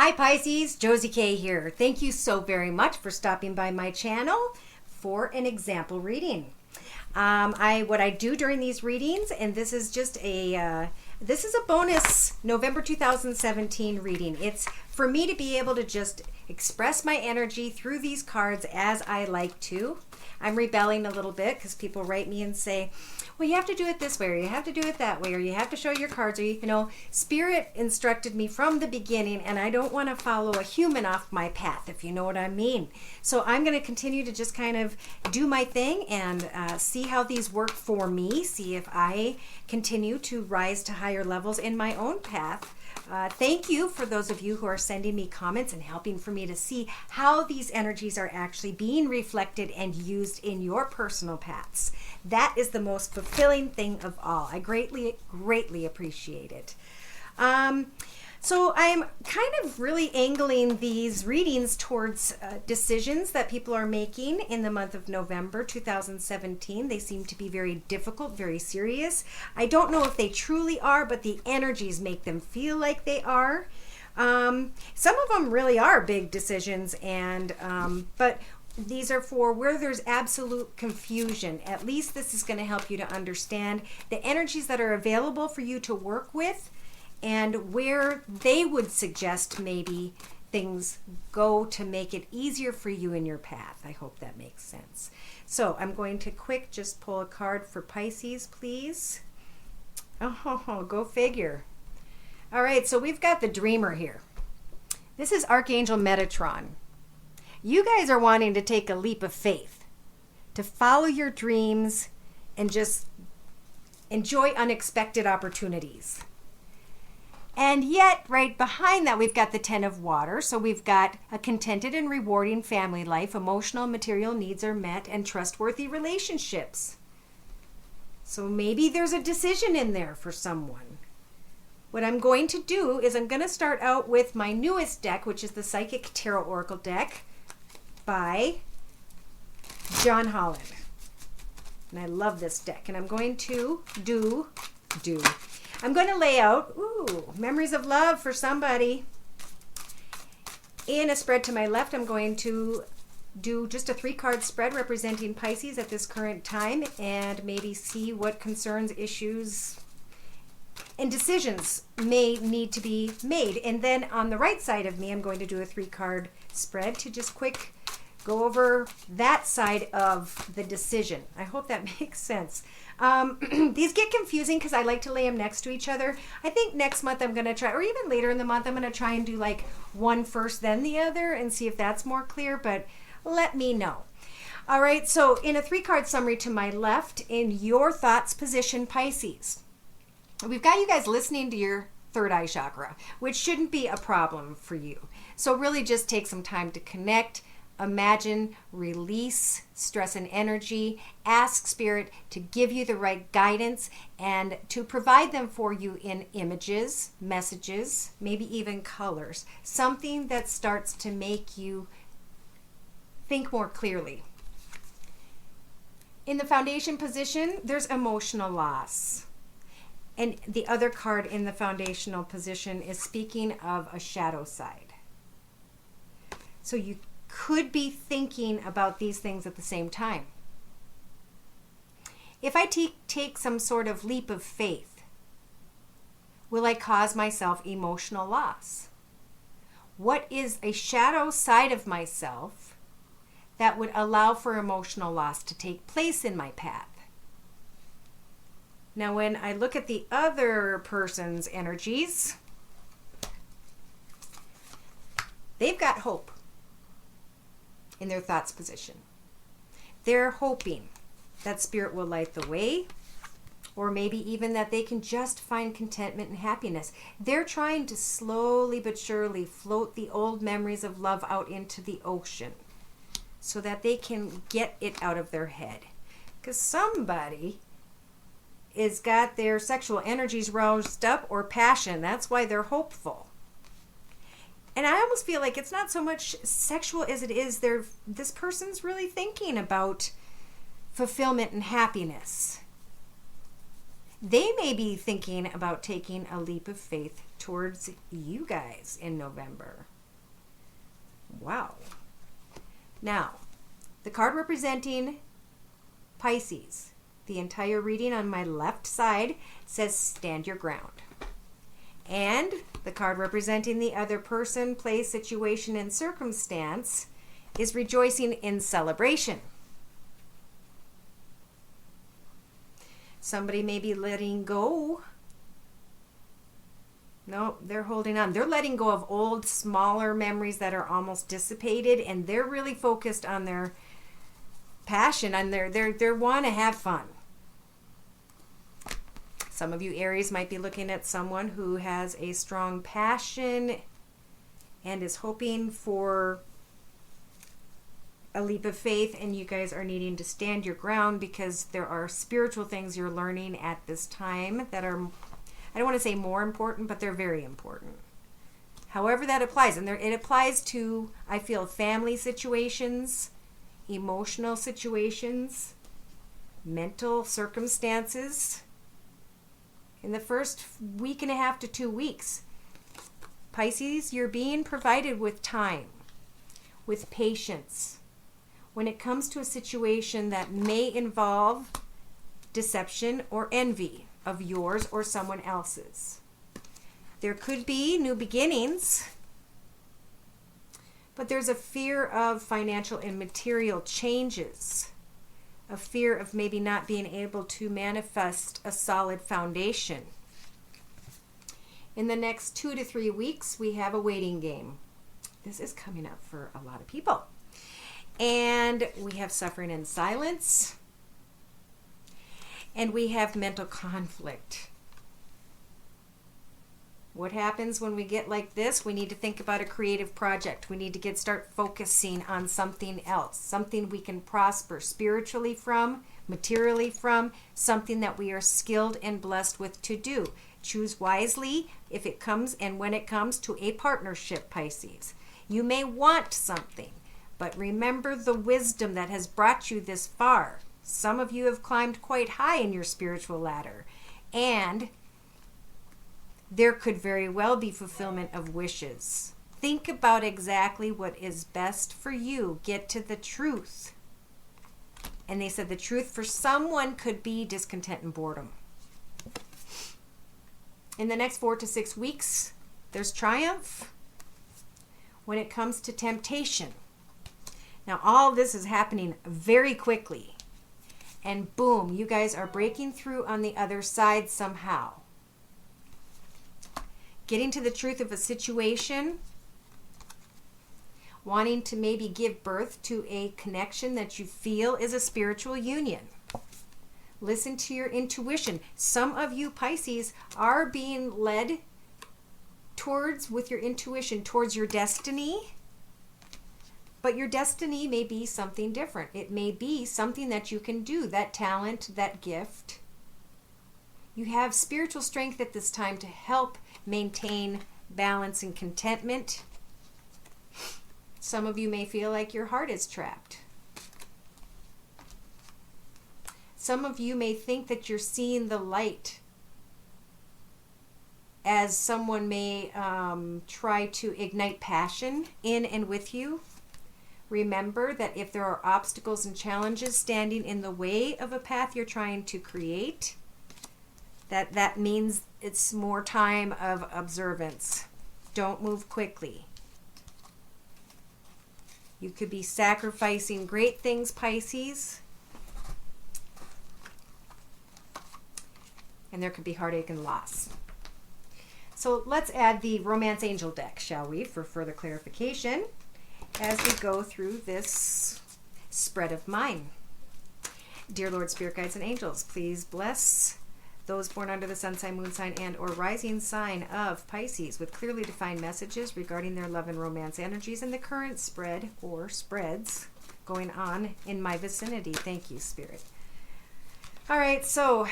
Hi Pisces, Josie K here. Thank you so very much for stopping by my channel for an example reading. What I do during these readings, and this is just a bonus November 2017 reading. It's for me to be able to just express my energy through these cards as I like to. I'm rebelling a little bit because people write me and say, well, you have to do it this way, or you have to do it that way, or you have to show your cards, or Spirit instructed me from the beginning, and I don't want to follow a human off my path, if you know what I mean. So I'm going to continue to just kind of do my thing and see how these work for me, see if I continue to rise to higher levels in my own path. Thank you for those of you who are sending me comments and helping for me to see how these energies are actually being reflected and used in your personal paths. That is the most fulfilling thing of all. I greatly appreciate it. So I'm kind of really angling these readings towards decisions that people are making in the month of November 2017. They seem to be very difficult, very serious. I don't know if they truly are, but the energies make them feel like they are. Some of them really are big decisions, and but these are for where there's absolute confusion. At least this is going to help you to understand the energies that are available for you to work with, and where they would suggest maybe things go to make it easier for you in your path. I hope that makes sense. So I'm going to just pull a card for Pisces, please. Oh, go figure. All right, so we've got the Dreamer here. This is Archangel Metatron. You guys are wanting to take a leap of faith, to follow your dreams and just enjoy unexpected opportunities. And yet, right behind that, we've got the Ten of Water. So we've got a contented and rewarding family life, emotional and material needs are met, and trustworthy relationships. So maybe there's a decision in there for someone. What I'm going to do is I'm going to start out with my newest deck, which is the Psychic Tarot Oracle deck by John Holland. And I love this deck. And I'm going to I'm going to lay out, memories of love for somebody. In a spread to my left, I'm going to do just a 3-card spread representing Pisces at this current time, and maybe see what concerns, issues, and decisions may need to be made. And then on the right side of me, I'm going to do a 3-card spread to just quick go over that side of the decision. I hope that makes sense. These get confusing because I like to lay them next to each other. I think next month I'm going to try, or even later in the month, I'm going to try and do like one first, then the other, and see if that's more clear, but let me know. All right, so in a 3-card summary to my left, in your thoughts position, Pisces, we've got you guys listening to your third eye chakra, which shouldn't be a problem for you. So really just take some time to connect, imagine, release stress and energy, ask Spirit to give you the right guidance and to provide them for you in images, messages, maybe even colors, something that starts to make you think more clearly. In the foundation position, there's emotional loss. And the other card in the foundational position is speaking of a shadow side. So you could be thinking about these things at the same time. If I take some sort of leap of faith, will I cause myself emotional loss? What is a shadow side of myself that would allow for emotional loss to take place in my path? Now, when I look at the other person's energies, they've got hope in their thoughts position. They're hoping that Spirit will light the way, or maybe even that they can just find contentment and happiness. They're trying to slowly but surely float the old memories of love out into the ocean so that they can get it out of their head. Because somebody has got their sexual energies roused up, or passion. That's why they're hopeful. And I almost feel like it's not so much sexual as it is this person's really thinking about fulfillment and happiness. They may be thinking about taking a leap of faith towards you guys in November. Wow. Now, the card representing Pisces, the entire reading on my left side says stand your ground. And the card representing the other person, place, situation, and circumstance is rejoicing in celebration. Somebody may be letting go. No, they're holding on. They're letting go of old, smaller memories that are almost dissipated, and they're really focused on their passion, on their want to have fun. Some of you Aries might be looking at someone who has a strong passion and is hoping for a leap of faith, and you guys are needing to stand your ground because there are spiritual things you're learning at this time that are, I don't want to say more important, but they're very important. However that applies, and it applies to, I feel, family situations, emotional situations, mental circumstances. In the first week and a half to 2 weeks, Pisces, you're being provided with time, with patience, when it comes to a situation that may involve deception or envy of yours or someone else's. There could be new beginnings, but there's a fear of financial and material changes, a fear of maybe not being able to manifest a solid foundation. In the next 2 to 3 weeks, we have a waiting game. This is coming up for a lot of people. And we have suffering in silence. And we have mental conflict. What happens when we get like this? We need to think about a creative project. We need to start focusing on something else, something we can prosper spiritually from, materially from, something that we are skilled and blessed with to do. Choose wisely if it comes and when it comes to a partnership, Pisces. You may want something, but remember the wisdom that has brought you this far. Some of you have climbed quite high in your spiritual ladder, and there could very well be fulfillment of wishes. Think about exactly what is best for you. Get to the truth. And they said the truth for someone could be discontent and boredom. In the next 4 to 6 weeks, there's triumph when it comes to temptation. Now, all this is happening very quickly. And boom, you guys are breaking through on the other side somehow. Getting to the truth of a situation, wanting to maybe give birth to a connection that you feel is a spiritual union. Listen to your intuition. Some of you Pisces are being led towards, with your intuition, towards your destiny. But your destiny may be something different. It may be something that you can do, that talent, that gift. You have spiritual strength at this time to help maintain balance and contentment. Some of you may feel like your heart is trapped. Some of you may think that you're seeing the light, as someone may try to ignite passion in and with you. Remember that if there are obstacles and challenges standing in the way of a path you're trying to create, that means it's more time of observance. Don't move quickly. You could be sacrificing great things, Pisces. And there could be heartache and loss. So let's add the Romance Angel deck, shall we, for further clarification as we go through this spread of mine. Dear Lord, Spirit Guides, and Angels, please bless those born under the sun sign, moon sign, and or rising sign of Pisces with clearly defined messages regarding their love and romance energies and the current spread or spreads going on in my vicinity. Thank you, Spirit. All right, so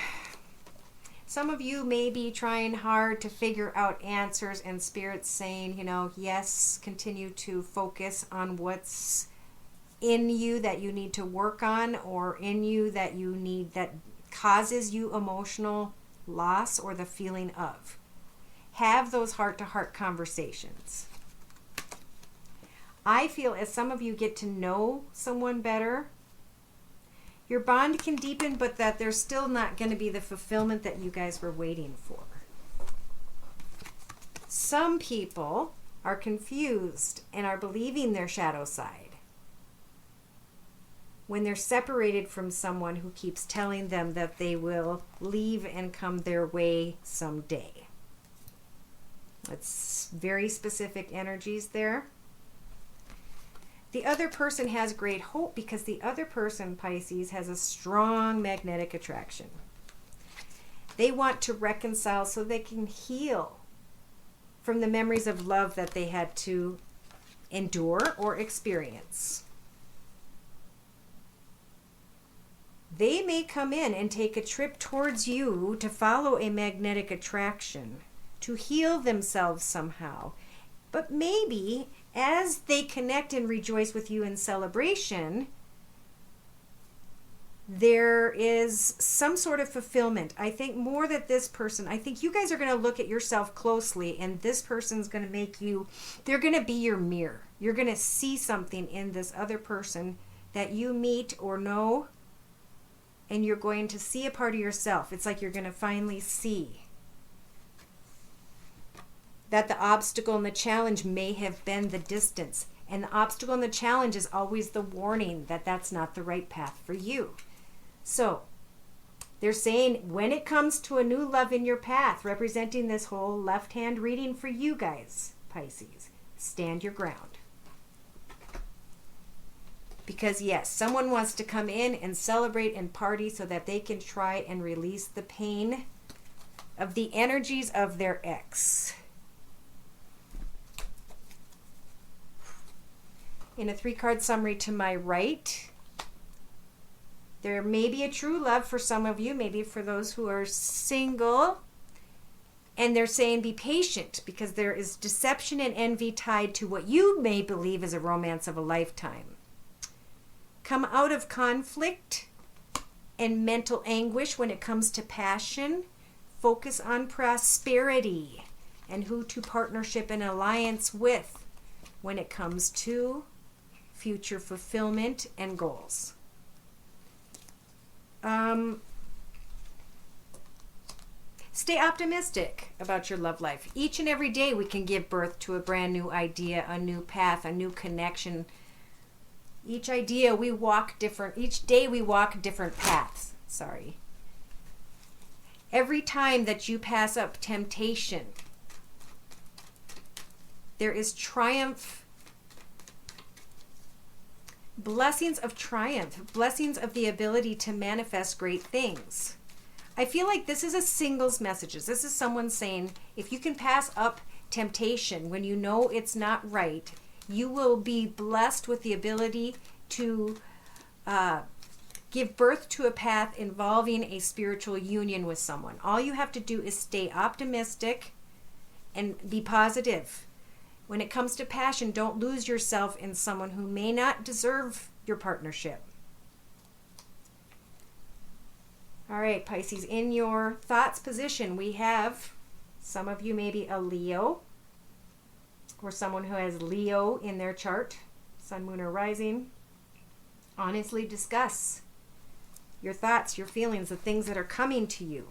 some of you may be trying hard to figure out answers, and Spirit's saying, yes, continue to focus on what's in you that you need to work on, or in you that you need, that causes you emotional loss or the feeling of. Have those heart-to-heart conversations. I feel as some of you get to know someone better, your bond can deepen, but that there's still not going to be the fulfillment that you guys were waiting for. Some people are confused and are believing their shadow side when they're separated from someone who keeps telling them that they will leave and come their way someday. It's very specific energies there. The other person has great hope because the other person, Pisces, has a strong magnetic attraction. They want to reconcile so they can heal from the memories of love that they had to endure or experience. They may come in and take a trip towards you to follow a magnetic attraction, to heal themselves somehow. But maybe as they connect and rejoice with you in celebration, there is some sort of fulfillment. I think more that this person, I think you guys are going to look at yourself closely, and this person's going to make you, they're going to be your mirror. You're going to see something in this other person that you meet or know, and you're going to see a part of yourself. It's like you're going to finally see that the obstacle and the challenge may have been the distance. And the obstacle and the challenge is always the warning that that's not the right path for you. So they're saying when it comes to a new love in your path, representing this whole left-hand reading for you guys, Pisces, stand your ground. Because yes, someone wants to come in and celebrate and party so that they can try and release the pain of the energies of their ex. In a 3-card summary to my right, there may be a true love for some of you, maybe for those who are single. And they're saying be patient because there is deception and envy tied to what you may believe is a romance of a lifetime. Come out of conflict and mental anguish when it comes to passion. Focus on prosperity and who to partnership and alliance with when it comes to future fulfillment and goals. Stay optimistic about your love life. Each and every day we can give birth to a brand new idea, a new path, a new connection. Each idea we walk different, each day we walk different paths. Every time that you pass up temptation, there is triumph. Blessings of triumph, blessings of the ability to manifest great things. I feel like this is a singles message. This is someone saying, if you can pass up temptation when you know it's not right, you will be blessed with the ability to give birth to a path involving a spiritual union with someone. All you have to do is stay optimistic and be positive. When it comes to passion, don't lose yourself in someone who may not deserve your partnership. All right, Pisces, in your thoughts position, we have some of you maybe a Leo or someone who has Leo in their chart, sun, moon, or rising. Honestly discuss your thoughts, your feelings, the things that are coming to you.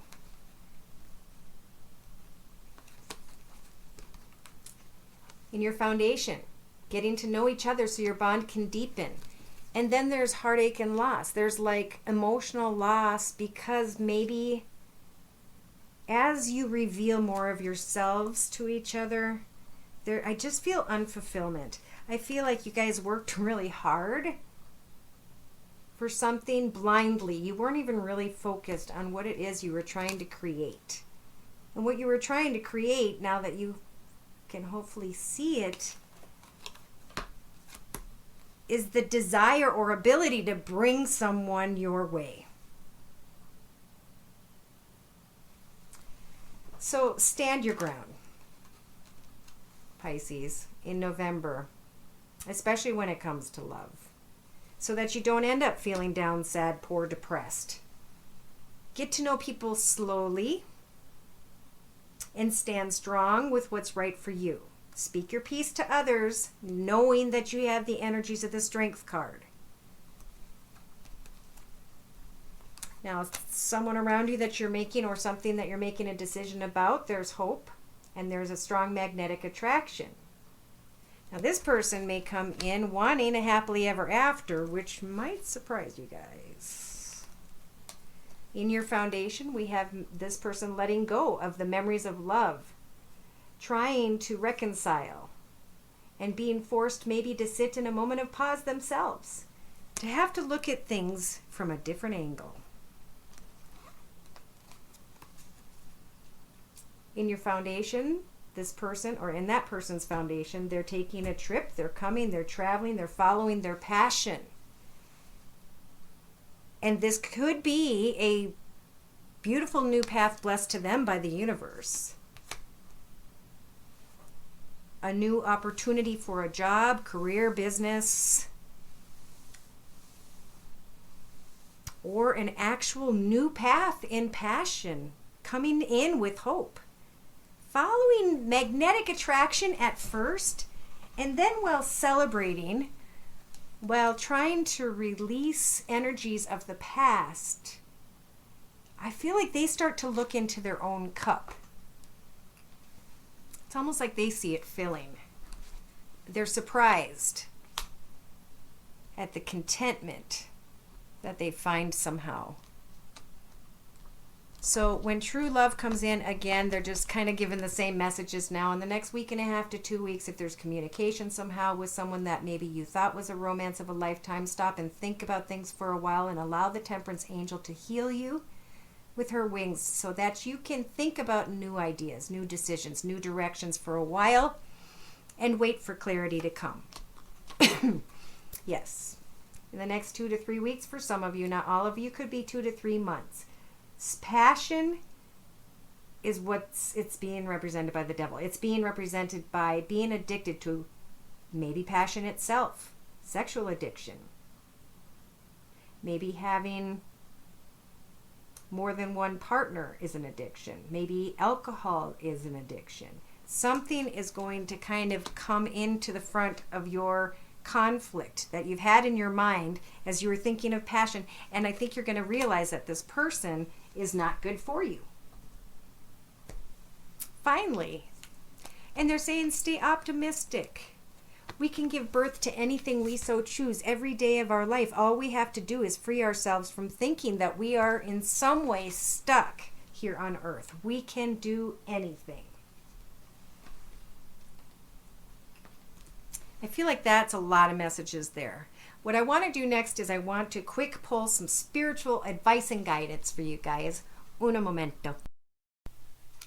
In your foundation, getting to know each other so your bond can deepen. And then there's heartache and loss. There's like emotional loss because maybe as you reveal more of yourselves to each other, I just feel unfulfillment. I feel like you guys worked really hard for something blindly. You weren't even really focused on what it is you were trying to create. And what you were trying to create, now that you can hopefully see it, is the desire or ability to bring someone your way. So stand your ground, Pisces, in November, especially when it comes to love, so that you don't end up feeling down, sad, poor, depressed. Get to know people slowly and stand strong with what's right for you. Speak your peace to others, knowing that you have the energies of the Strength card. Now, someone around you that you're making, or something that you're making a decision about, there's hope, and there's a strong magnetic attraction. Now, this person may come in wanting a happily ever after, which might surprise you guys. In your foundation, we have this person letting go of the memories of love, trying to reconcile, and being forced maybe to sit in a moment of pause themselves, to have to look at things from a different angle. In your foundation, this person, or in that person's foundation, they're taking a trip, they're coming, they're traveling, they're following their passion. And this could be a beautiful new path blessed to them by the universe. A new opportunity for a job, career, business, or an actual new path in passion, coming in with hope. Following magnetic attraction at first, and then while celebrating, while trying to release energies of the past, I feel like they start to look into their own cup. It's almost like they see it filling. They're surprised at the contentment that they find somehow. So when true love comes in, again, they're just kind of giving the same messages now. In the next week and a half to 2 weeks, if there's communication somehow with someone that maybe you thought was a romance of a lifetime, stop and think about things for a while and allow the Temperance Angel to heal you with her wings so that you can think about new ideas, new decisions, new directions for a while, and wait for clarity to come. Yes. In the next 2 to 3 weeks for some of you, not all of you, could be 2 to 3 months. Passion is it's being represented by the devil. It's being represented by being addicted to maybe passion itself, sexual addiction, maybe having more than one partner is an addiction, maybe alcohol is an addiction. Something is going to kind of come into the front of your conflict that you've had in your mind as you were thinking of passion, and I think you're going to realize that this person is not good for you. Finally, and they're saying stay optimistic. We can give birth to anything we so choose every day of our life. All we have to do is free ourselves from thinking that we are in some way stuck here on earth. We can do anything. I feel like that's a lot of messages there. What I want to do next is I want to quick pull some spiritual advice and guidance for you guys. Un momento.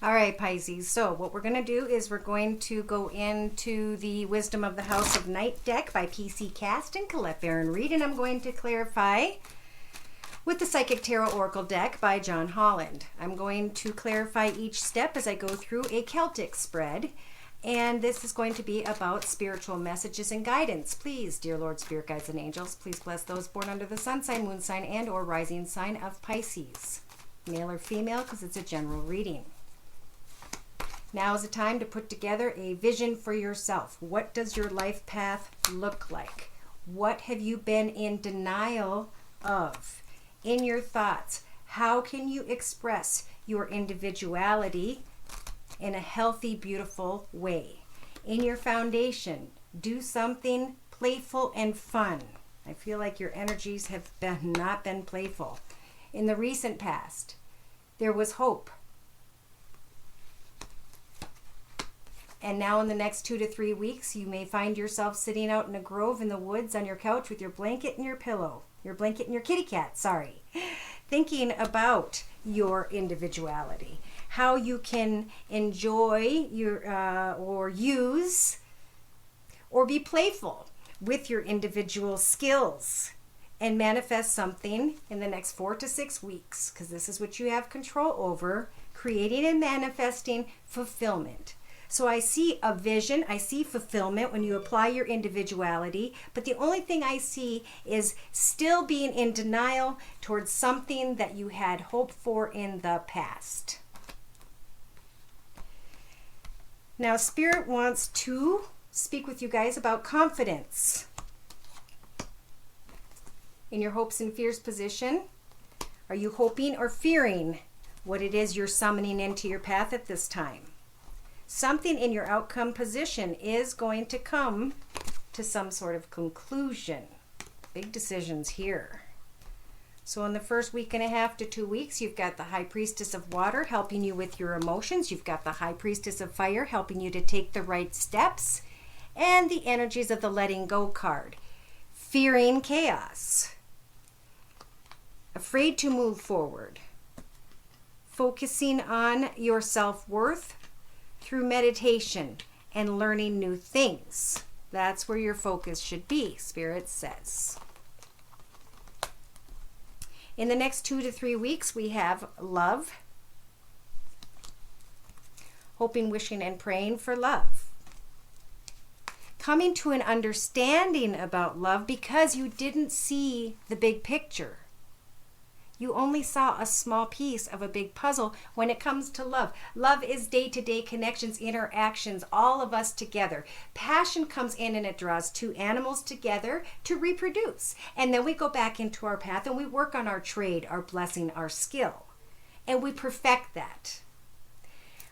All right, Pisces. So what we're going to do is we're going to go into the Wisdom of the House of Night deck by PC Cast and Colette Baron Reed, and I'm going to clarify with the Psychic Tarot Oracle deck by John Holland. I'm going to clarify each step as I go through a Celtic spread. And this is going to be about spiritual messages and guidance. Please, dear Lord, Spirit Guides and Angels, please bless those born under the sun sign, moon sign, and or rising sign of Pisces. Male or female, because it's a general reading. Now is the time to put together a vision for yourself. What does your life path look like? What have you been in denial of in your thoughts? How can you express your individuality in a healthy, beautiful way? In your foundation, do something playful and fun. I feel like your energies have not been playful. In the recent past, there was hope. And now in the next 2 to 3 weeks, you may find yourself sitting out in a grove in the woods on your couch with your blanket and your pillow. Your blanket and your kitty cat, sorry. Thinking about your individuality. How you can enjoy your or use or be playful with your individual skills and manifest something in the next 4 to 6 weeks, because this is what you have control over, creating and manifesting fulfillment. So I see a vision, I see fulfillment when you apply your individuality, but the only thing I see is still being in denial towards something that you had hoped for in the past. Now, Spirit wants to speak with you guys about confidence. In your hopes and fears position, are you hoping or fearing what it is you're summoning into your path at this time? Something in your outcome position is going to come to some sort of conclusion. Big decisions here. So in the first week and a half to 2 weeks, you've got the High Priestess of Water helping you with your emotions. You've got the High Priestess of Fire helping you to take the right steps. And the energies of the Letting Go card. Fearing chaos. Afraid to move forward. Focusing on your self-worth through meditation and learning new things. That's where your focus should be, Spirit says. In the next 2 to 3 weeks, we have love. Hoping, wishing, and praying for love. Coming to an understanding about love because you didn't see the big picture. You only saw a small piece of a big puzzle when it comes to love. Love is day-to-day connections, interactions, all of us together. Passion comes in and it draws two animals together to reproduce. And then we go back into our path and we work on our trade, our blessing, our skill. And we perfect that.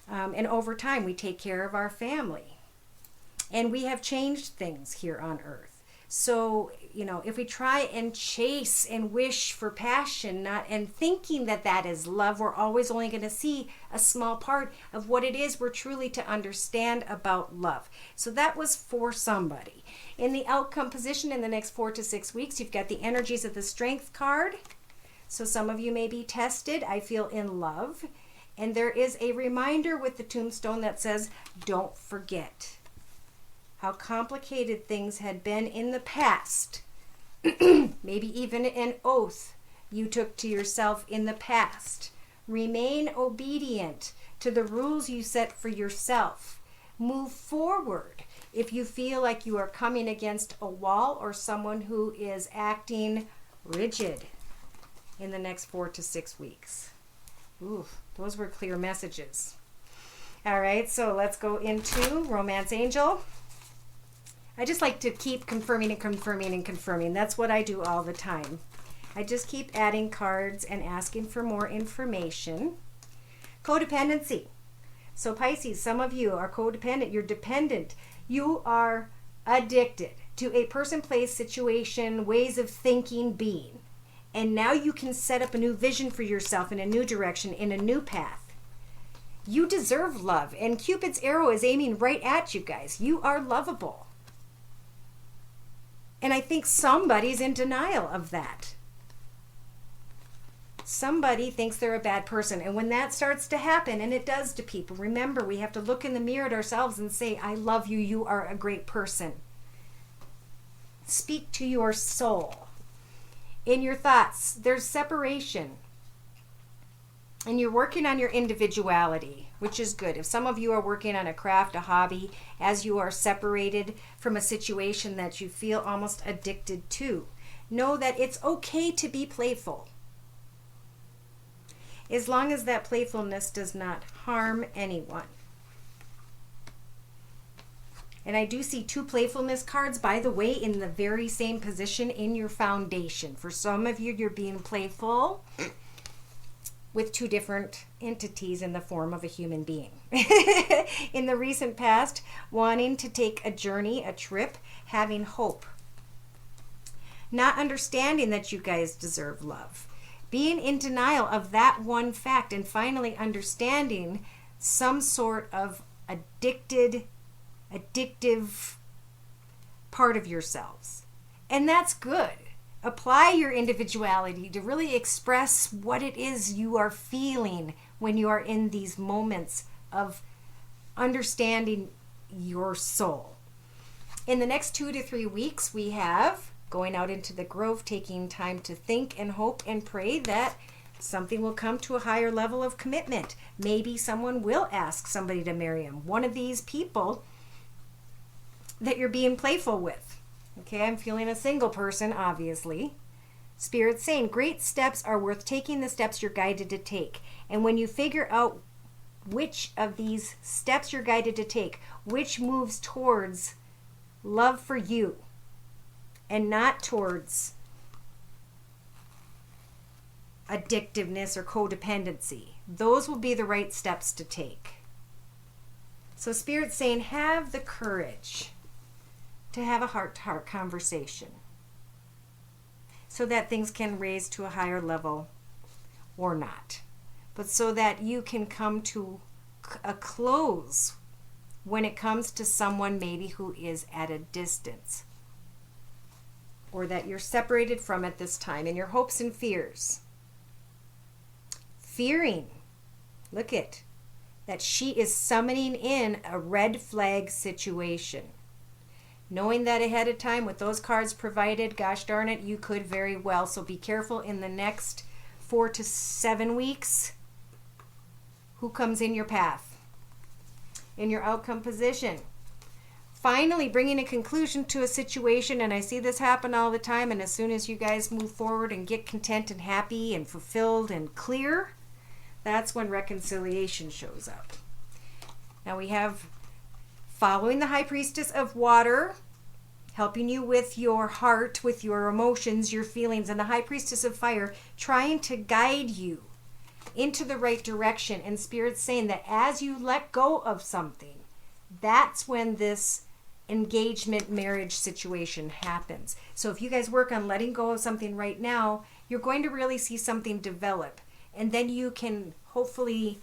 And over time, we take care of our family. And we have changed things here on earth. So, if we try and chase and wish for passion, and thinking that that is love, we're always only going to see a small part of what it is we're truly to understand about love. So that was for somebody. In the outcome position in the next 4 to 6 weeks, you've got the energies of the Strength card. So some of you may be tested. I feel in love. And there is a reminder with the tombstone that says, don't forget how complicated things had been in the past. Maybe even an oath you took to yourself in the past. Remain obedient to the rules you set for yourself. Move forward if you feel like you are coming against a wall or someone who is acting rigid in the next 4 to 6 weeks. Ooh, those were clear messages. All right, so let's go into Romance Angel. I just like to keep confirming and confirming and confirming. That's what I do all the time. I just keep adding cards and asking for more information. Codependency. So Pisces, some of you are codependent. You're dependent. You are addicted to a person, place, situation, ways of thinking, being. And now you can set up a new vision for yourself in a new direction, in a new path. You deserve love. And Cupid's arrow is aiming right at you guys. You are lovable. And I think somebody's in denial of that. Somebody thinks they're a bad person. And when that starts to happen, and it does to people, remember, we have to look in the mirror at ourselves and say, I love you. You are a great person. Speak to your soul. In your thoughts, there's separation. And you're working on your individuality, which is good. If some of you are working on a craft, a hobby, as you are separated from a situation that you feel almost addicted to, know that it's okay to be playful. As long as that playfulness does not harm anyone. And I do see 2 playfulness cards, by the way, in the very same position in your foundation. For some of you, you're being playful with 2 different entities in the form of a human being. In the recent past, wanting to take a journey, a trip, having hope. Not understanding that you guys deserve love. Being in denial of that one fact and finally understanding some sort of addictive part of yourselves. And that's good. Apply your individuality to really express what it is you are feeling when you are in these moments of understanding your soul. In the next 2 to 3 weeks, we have going out into the grove, taking time to think and hope and pray that something will come to a higher level of commitment. Maybe someone will ask somebody to marry him. One of these people that you're being playful with. Okay, I'm feeling a single person, obviously. Spirit's saying great steps are worth taking, the steps you're guided to take. And when you figure out which of these steps you're guided to take, which moves towards love for you and not towards addictiveness or codependency. Those will be the right steps to take. So Spirit's saying, have the courage to have a heart-to-heart conversation so that things can raise to a higher level or not, but so that you can come to a close when it comes to someone maybe who is at a distance or that you're separated from at this time, in your hopes and fears. Fearing, look at that she is summoning in a red flag situation. Knowing that ahead of time with those cards provided, gosh darn it, you could very well. So be careful in the next 4 to 7 weeks who comes in your path, in your outcome position. Finally, bringing a conclusion to a situation, and I see this happen all the time, and as soon as you guys move forward and get content and happy and fulfilled and clear, that's when reconciliation shows up. Now we have following the High Priestess of Water, helping you with your heart, with your emotions, your feelings, and the High Priestess of Fire, trying to guide you into the right direction. And Spirit's saying that as you let go of something, that's when this engagement marriage situation happens. So if you guys work on letting go of something right now, you're going to really see something develop. And then you can hopefully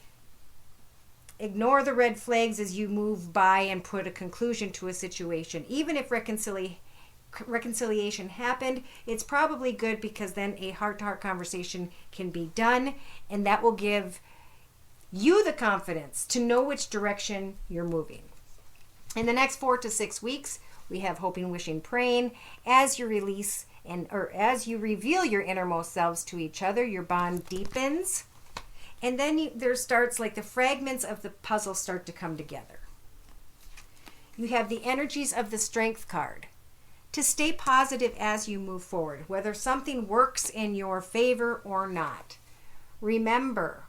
ignore the red flags as you move by and put a conclusion to a situation. Even if reconciliation happened, it's probably good because then a heart-to-heart conversation can be done, and that will give you the confidence to know which direction you're moving. In the next 4 to 6 weeks, we have hoping, wishing, praying. As you release or as you reveal your innermost selves to each other, your bond deepens. And then there starts, like, the fragments of the puzzle start to come together. You have the energies of the Strength card. To stay positive as you move forward, whether something works in your favor or not. Remember,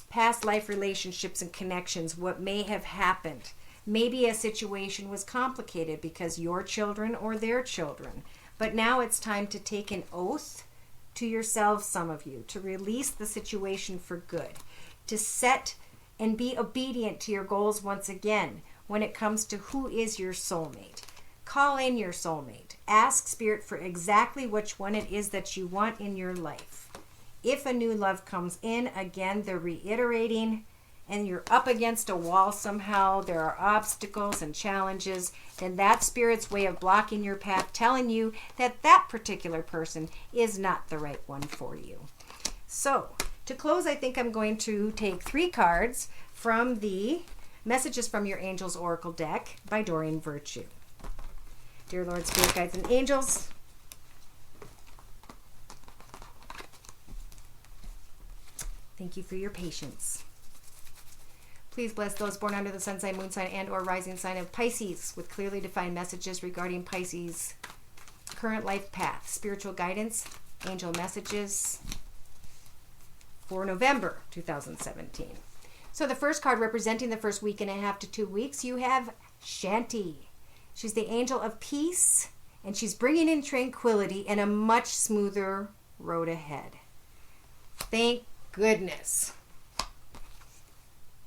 past life relationships and connections, what may have happened. Maybe a situation was complicated because your children or their children. But now it's time to take an oath to yourselves, some of you, to release the situation for good, to set and be obedient to your goals once again when it comes to who is your soulmate. Call in your soulmate. Ask Spirit for exactly which one it is that you want in your life. If a new love comes in, again, they're reiterating, and you're up against a wall somehow, there are obstacles and challenges, then that's Spirit's way of blocking your path, telling you that that particular person is not the right one for you. So, to close, I think I'm going to take 3 cards from the Messages from Your Angels Oracle deck by Doreen Virtue. Dear Lord, Spirit, Guides, and Angels, thank you for your patience. Please bless those born under the sun sign, moon sign, and or rising sign of Pisces with clearly defined messages regarding Pisces' current life path, spiritual guidance, angel messages for November 2017. So the first card representing the first week and a half to 2 weeks, you have Shanti. She's the angel of peace, and she's bringing in tranquility and a much smoother road ahead. Thank goodness.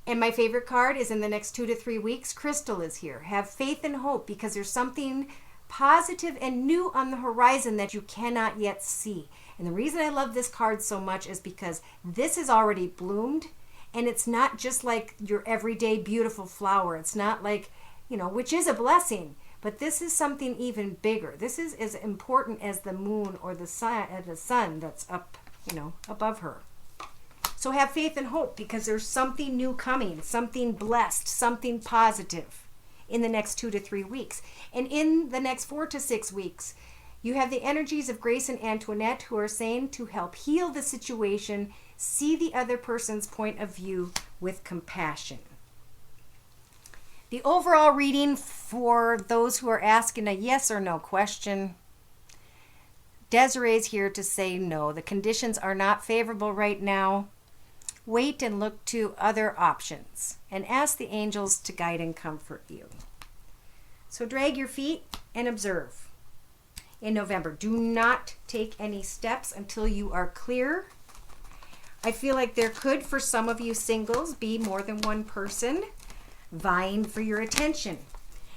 And my favorite card is in the next 2 to 3 weeks, Crystal is here. Have faith and hope because there's something positive and new on the horizon that you cannot yet see. And the reason I love this card so much is because this is already bloomed, and it's not just like your everyday beautiful flower. It's not like, which is a blessing, but this is something even bigger. This is as important as the moon or the sun that's up, above her. So have faith and hope because there's something new coming, something blessed, something positive in the next 2 to 3 weeks. And in the next 4 to 6 weeks, you have the energies of Grace and Antoinette who are saying to help heal the situation, see the other person's point of view with compassion. The overall reading for those who are asking a yes or no question, Desiree's here to say no. The conditions are not favorable right now. wait and look to other options and ask the angels to guide and comfort you. So drag your feet and observe. In November, do not take any steps until you are clear. I feel like there could, for some of you singles, be more than one person vying for your attention.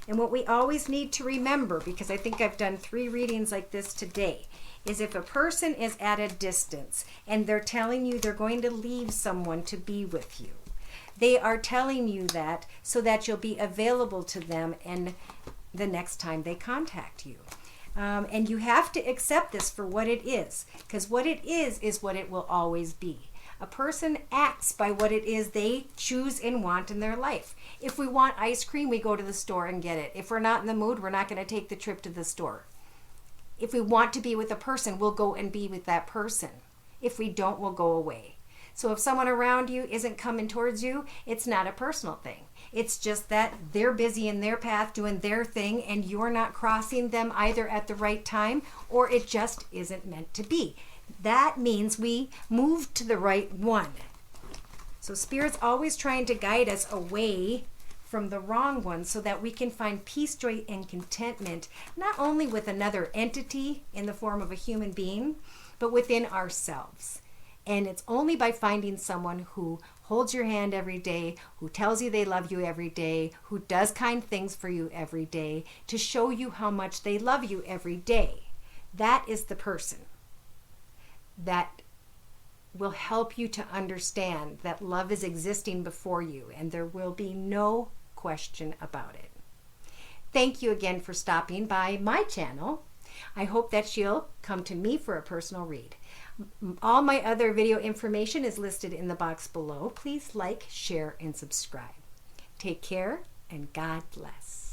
And what we always need to remember, because I think I've done 3 readings like this today, is if a person is at a distance and they're telling you they're going to leave someone to be with you, they are telling you that so that you'll be available to them and the next time they contact you. And you have to accept this for what it is, because what it is what it will always be. A person acts by what it is they choose and want in their life. If we want ice cream, we go to the store and get it. If we're not in the mood, we're not going to take the trip to the store. If we want to be with a person, we'll go and be with that person. If we don't, we'll go away. So if someone around you isn't coming towards you, it's not a personal thing. It's just that they're busy in their path doing their thing and you're not crossing them either at the right time, or it just isn't meant to be. That means we moved to the right one. So Spirit's always trying to guide us away from the wrong one so that we can find peace, joy, and contentment, not only with another entity in the form of a human being, but within ourselves. And it's only by finding someone who holds your hand every day, who tells you they love you every day, who does kind things for you every day, to show you how much they love you every day. That is the person that will help you to understand that love is existing before you and there will be no question about it. Thank you again for stopping by my channel. I hope that you'll come to me for a personal read. All my other video information is listed in the box below. Please like, share, and subscribe. Take care and God bless.